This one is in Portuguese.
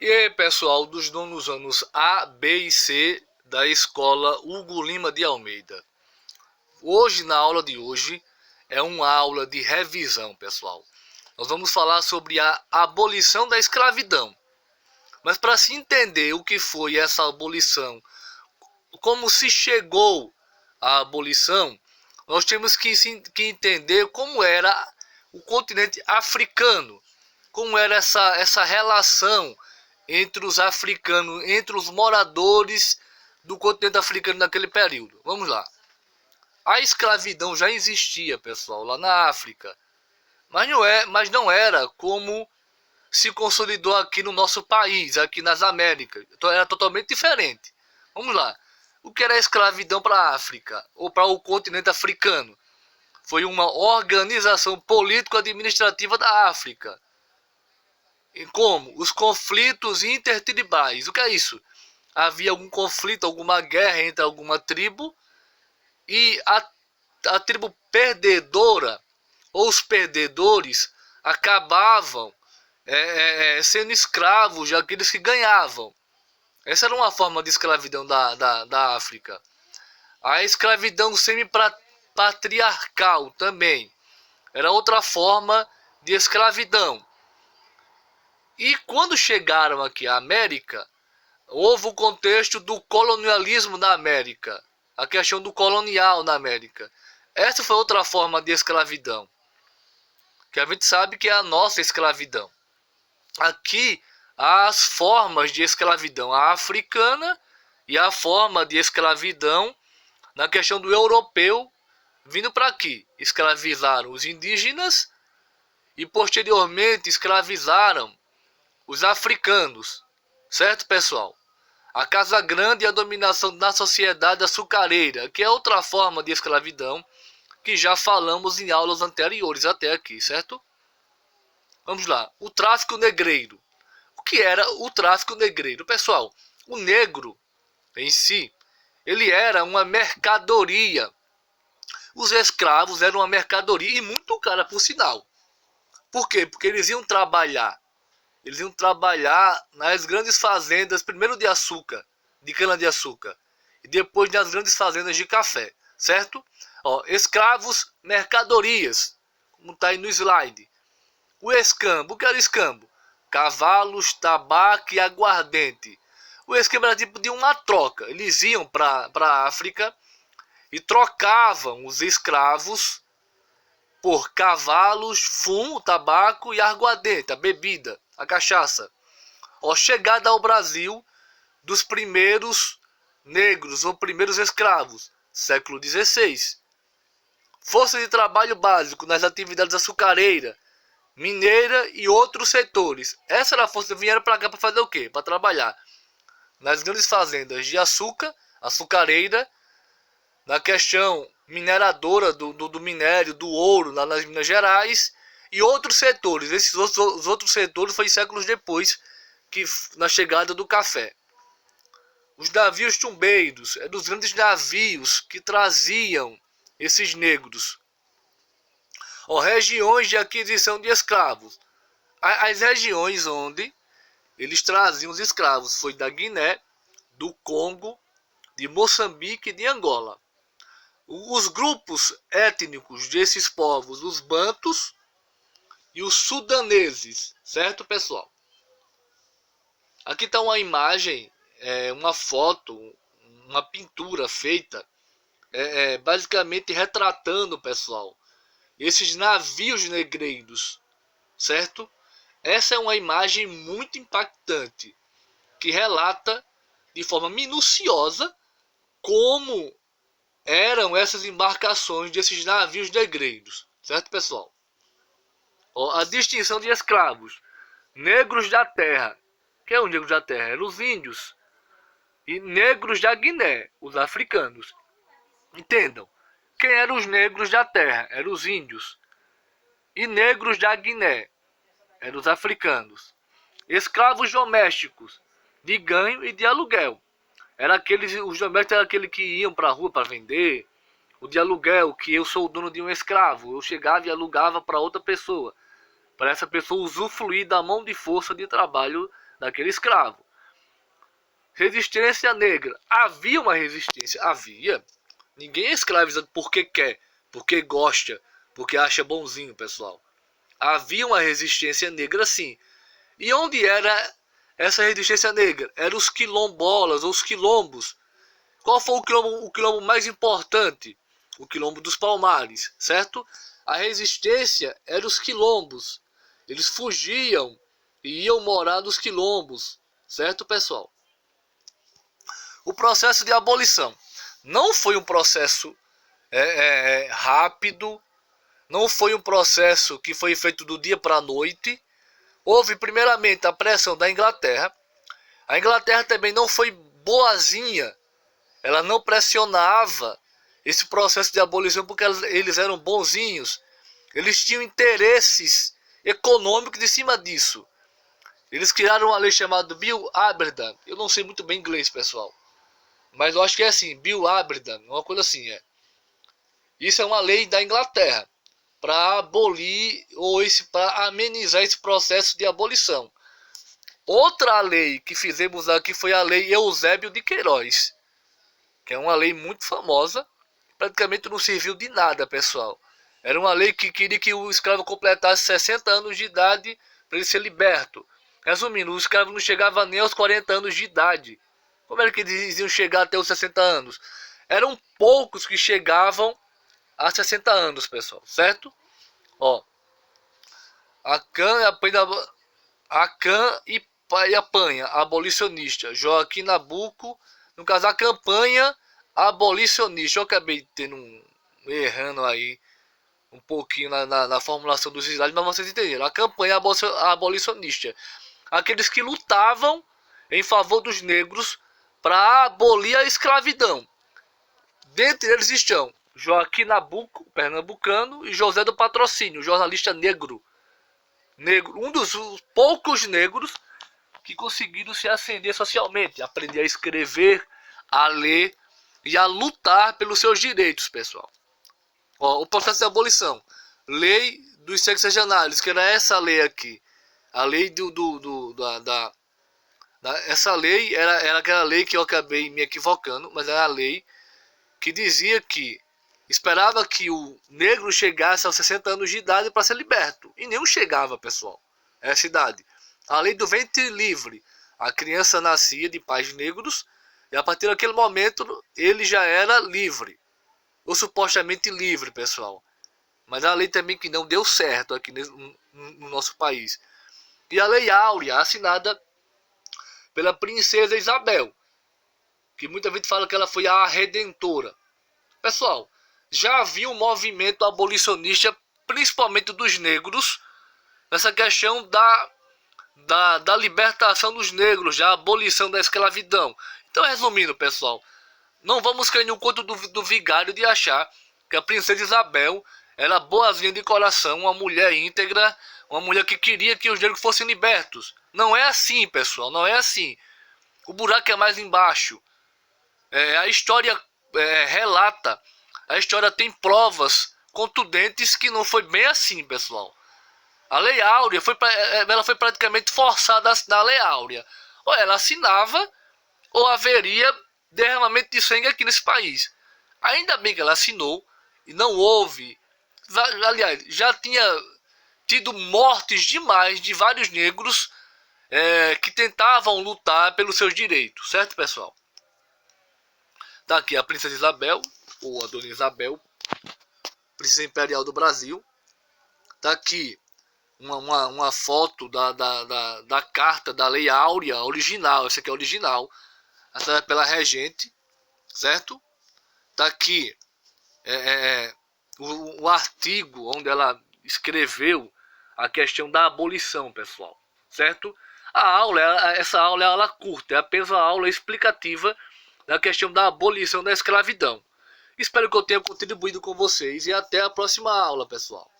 E aí, pessoal dos nonos anos A, B e C da escola Hugo Lima de Almeida. Hoje, na aula de hoje, é uma aula de revisão, pessoal. Nós vamos falar sobre a abolição da escravidão. Mas para se entender o que foi essa abolição, como se chegou à abolição, nós temos que entender como era o continente africano, como era essa relação entre os africanos, entre os moradores do continente africano naquele período. Vamos lá. A escravidão já existia, pessoal, lá na África, mas não era como se consolidou aqui no nosso país, aqui nas Américas. Então era totalmente diferente. Vamos lá. O que era a escravidão para a África, ou para o continente africano? Foi uma organização político-administrativa da África. E como? Os conflitos intertribais. O que é isso? Havia algum conflito, alguma guerra entre alguma tribo, e a tribo perdedora, ou os perdedores, acabavam sendo escravos daqueles que ganhavam. Essa era uma forma de escravidão da África. A escravidão semi-patriarcal também era outra forma de escravidão. E quando chegaram aqui à América, houve o contexto do colonialismo na América, a questão do colonial na América. Essa foi outra forma de escravidão, que a gente sabe que é a nossa escravidão. Aqui há as formas de escravidão, a africana e a forma de escravidão na questão do europeu vindo para aqui. Escravizaram os indígenas e posteriormente escravizaram os africanos, certo, pessoal? A Casa Grande e a dominação da sociedade açucareira, que é outra forma de escravidão, que já falamos em aulas anteriores até aqui, certo? Vamos lá, o tráfico negreiro. O que era o tráfico negreiro? Pessoal, o negro em si, ele era uma mercadoria. Os escravos eram uma mercadoria, e muito cara, por sinal. Por quê? Porque eles iam trabalhar nas grandes fazendas, primeiro de açúcar, de cana-de-açúcar, e depois nas grandes fazendas de café, certo? Ó, escravos, mercadorias, como está aí no slide. O escambo, o que era escambo? Cavalos, tabaco e aguardente. O escambo era tipo de uma troca. Eles iam para a África e trocavam os escravos por cavalos, fumo, tabaco e aguardente, a bebida, a cachaça. Ó, chegada ao Brasil dos primeiros negros ou primeiros escravos, século XVI. Força de trabalho básico nas atividades açucareira, mineira e outros setores. Essa era a força que vieram para cá para fazer o quê? Para trabalhar nas grandes fazendas de açúcar, açucareira, na questão mineradora do minério, do ouro, nas Minas Gerais, e outros setores. Os outros setores foi séculos depois, que na chegada do café. Os navios chumbeiros, eram os grandes navios que traziam esses negros. Ó, regiões de aquisição de escravos. As regiões onde eles traziam os escravos foi da Guiné, do Congo, de Moçambique e de Angola. Os grupos étnicos desses povos, os bantus e os sudaneses, certo, pessoal? Aqui está uma imagem, uma foto, uma pintura feita, basicamente retratando, pessoal, esses navios negreiros, certo? Essa é uma imagem muito impactante, que relata de forma minuciosa como eram essas embarcações desses navios negreiros, certo, pessoal? Ó, a distinção de escravos. Negros da terra. Quem é o negro da terra? Eram os índios. E negros da Guiné, os africanos. Entendam. Quem eram os negros da terra? Eram os índios. E negros da Guiné eram os africanos. Escravos domésticos, de ganho e de aluguel. Os domésticos eram aqueles que iam para a rua para vender. O de aluguel, que eu sou o dono de um escravo. Eu chegava e alugava para outra pessoa, para essa pessoa usufruir da mão de força de trabalho daquele escravo. Resistência negra. Havia uma resistência? Havia. Ninguém é escravizado porque quer, porque gosta, porque acha bonzinho, pessoal. Havia uma resistência negra, sim. E onde era essa resistência negra? Eram os quilombolas, ou os quilombos. Qual foi o quilombo mais importante? O quilombo dos Palmares, certo? A resistência era os quilombos. Eles fugiam e iam morar nos quilombos, certo, pessoal? O processo de abolição não foi um processo rápido, não foi um processo que foi feito do dia para a noite. Houve primeiramente a pressão da Inglaterra. A Inglaterra também não foi boazinha, ela não pressionava esse processo de abolição porque eles eram bonzinhos. Eles tinham interesses econômicos em cima disso. Eles criaram uma lei chamada Bill Aberdan. Eu não sei muito bem inglês, pessoal, mas eu acho que é assim, Bill Aberdan, uma coisa assim é. Isso é uma lei da Inglaterra para abolir ou para amenizar esse processo de abolição. Outra lei que fizemos aqui foi a lei Eusébio de Queiroz, que é uma lei muito famosa, praticamente não serviu de nada, pessoal. Era uma lei que queria que o escravo completasse 60 anos de idade para ele ser liberto. Resumindo, o escravo não chegava nem aos 40 anos de idade. Como era que eles iam chegar até os 60 anos? Eram poucos que chegavam a 60 anos, pessoal, certo? Ó, a CAN e apanha, abolicionista. Joaquim Nabuco, no caso, a campanha abolicionista. Eu acabei errando aí um pouquinho na formulação dos slides, mas vocês entenderam. A campanha abolicionista. Aqueles que lutavam em favor dos negros para abolir a escravidão. Dentre eles estão Joaquim Nabuco, pernambucano, e José do Patrocínio, jornalista negro. Um dos poucos negros que conseguiram se ascender socialmente, aprender a escrever, a ler e a lutar pelos seus direitos, pessoal. Ó, o processo de abolição. Lei dos sexagenários, que era essa lei aqui. A lei essa lei era aquela lei que eu acabei me equivocando, mas era a lei que dizia que esperava que o negro chegasse aos 60 anos de idade para ser liberto. E nenhum chegava, pessoal, a essa idade. A lei do ventre livre. A criança nascia de pais negros e a partir daquele momento ele já era livre. Ou supostamente livre, pessoal. Mas a lei também que não deu certo aqui no nosso país. E a Lei Áurea, assinada pela princesa Isabel, que muita gente fala que ela foi a redentora. Pessoal, já havia um movimento abolicionista, principalmente dos negros, nessa questão da libertação dos negros, da abolição da escravidão. Então, resumindo, pessoal, não vamos cair no conto do vigário de achar que a princesa Isabel era boazinha de coração, uma mulher íntegra, uma mulher que queria que os negros fossem libertos. Não é assim, pessoal, não é assim. O buraco é mais embaixo. A história relata, a história tem provas contundentes que não foi bem assim, pessoal. A Lei Áurea ela foi praticamente forçada a assinar a Lei Áurea. Ou ela assinava, ou haveria derramamento de sangue aqui nesse país. Ainda bem que ela assinou e não houve. Aliás, já tinha tido mortes demais de vários negros que tentavam lutar pelos seus direitos, certo, pessoal? Tá aqui a princesa Isabel, ou a dona Isabel, princesa imperial do Brasil. Tá aqui uma foto da carta da Lei Áurea original. Essa aqui é original, assinada pela regente, certo? Tá aqui o artigo onde ela escreveu a questão da abolição, pessoal, certo? Essa aula é aula curta, é apenas uma aula explicativa da questão da abolição da escravidão. Espero que eu tenha contribuído com vocês e até a próxima aula, pessoal.